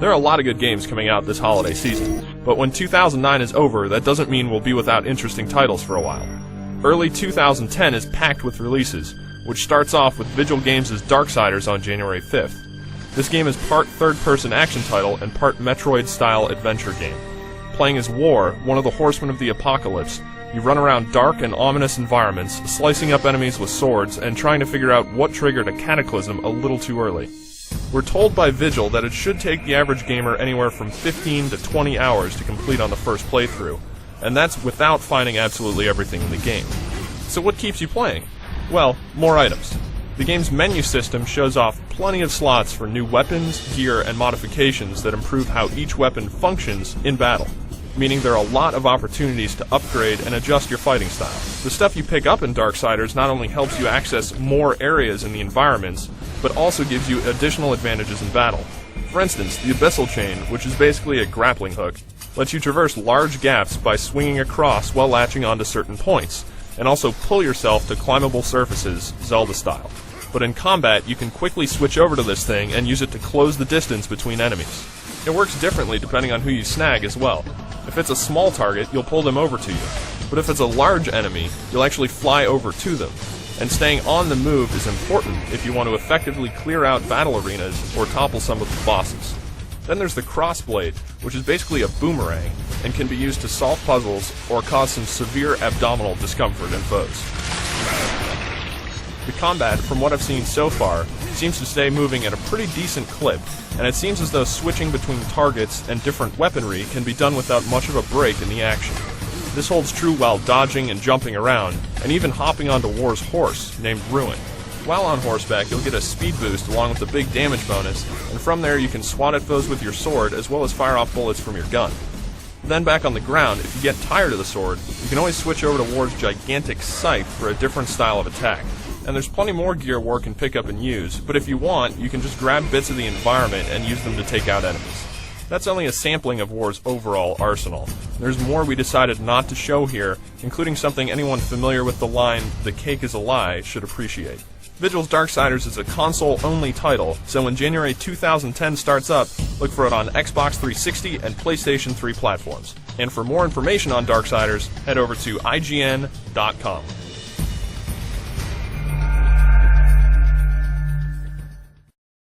There are a lot of good games coming out this holiday season, but when 2009 is over, that doesn't mean we'll be without interesting titles for a while. Early 2010 is packed with releases, which starts off with Vigil Games' Darksiders on January 5th. This game is part third-person action title and part Metroid-style adventure game. Playing as War, one of the horsemen of the apocalypse, you run around dark and ominous environments, slicing up enemies with swords and trying to figure out what triggered a cataclysm a little too early. We're told by Vigil that it should take the average gamer anywhere from 15 to 20 hours to complete on the first playthrough, and that's without finding absolutely everything in the game. So what keeps you playing? Well, more items. The game's menu system shows off plenty of slots for new weapons, gear, and modifications that improve how each weapon functions in battle, meaning there are a lot of opportunities to upgrade and adjust your fighting style. The stuff you pick up in Darksiders not only helps you access more areas in the environments, but also gives you additional advantages in battle. For instance, the Abyssal Chain, which is basically a grappling hook, lets you traverse large gaps by swinging across while latching onto certain points, and also pull yourself to climbable surfaces, Zelda-style. But in combat, you can quickly switch over to this thing and use it to close the distance between enemies. It works differently depending on who you snag as well. If it's a small target, you'll pull them over to you. But if it's a large enemy, you'll actually fly over to them. And staying on the move is important if you want to effectively clear out battle arenas or topple some of the bosses. Then there's the Crossblade, which is basically a boomerang, and can be used to solve puzzles or cause some severe abdominal discomfort in foes. The combat, from what I've seen so far, seems to stay moving at a pretty decent clip, and it seems as though switching between targets and different weaponry can be done without much of a break in the action. This holds true while dodging and jumping around, and even hopping onto War's horse, named Ruin. While on horseback, you'll get a speed boost along with a big damage bonus, and from there you can swat at foes with your sword as well as fire off bullets from your gun. Then back on the ground, if you get tired of the sword, you can always switch over to War's gigantic scythe for a different style of attack. And there's plenty more gear War can pick up and use, but if you want, you can just grab bits of the environment and use them to take out enemies. That's only a sampling of War's overall arsenal. There's more we decided not to show here, including something anyone familiar with the line, "the cake is a lie," should appreciate. Vigil's Darksiders is a console-only title, so when January 2010 starts up, look for it on Xbox 360 and PlayStation 3 platforms. And for more information on Darksiders, head over to IGN.com.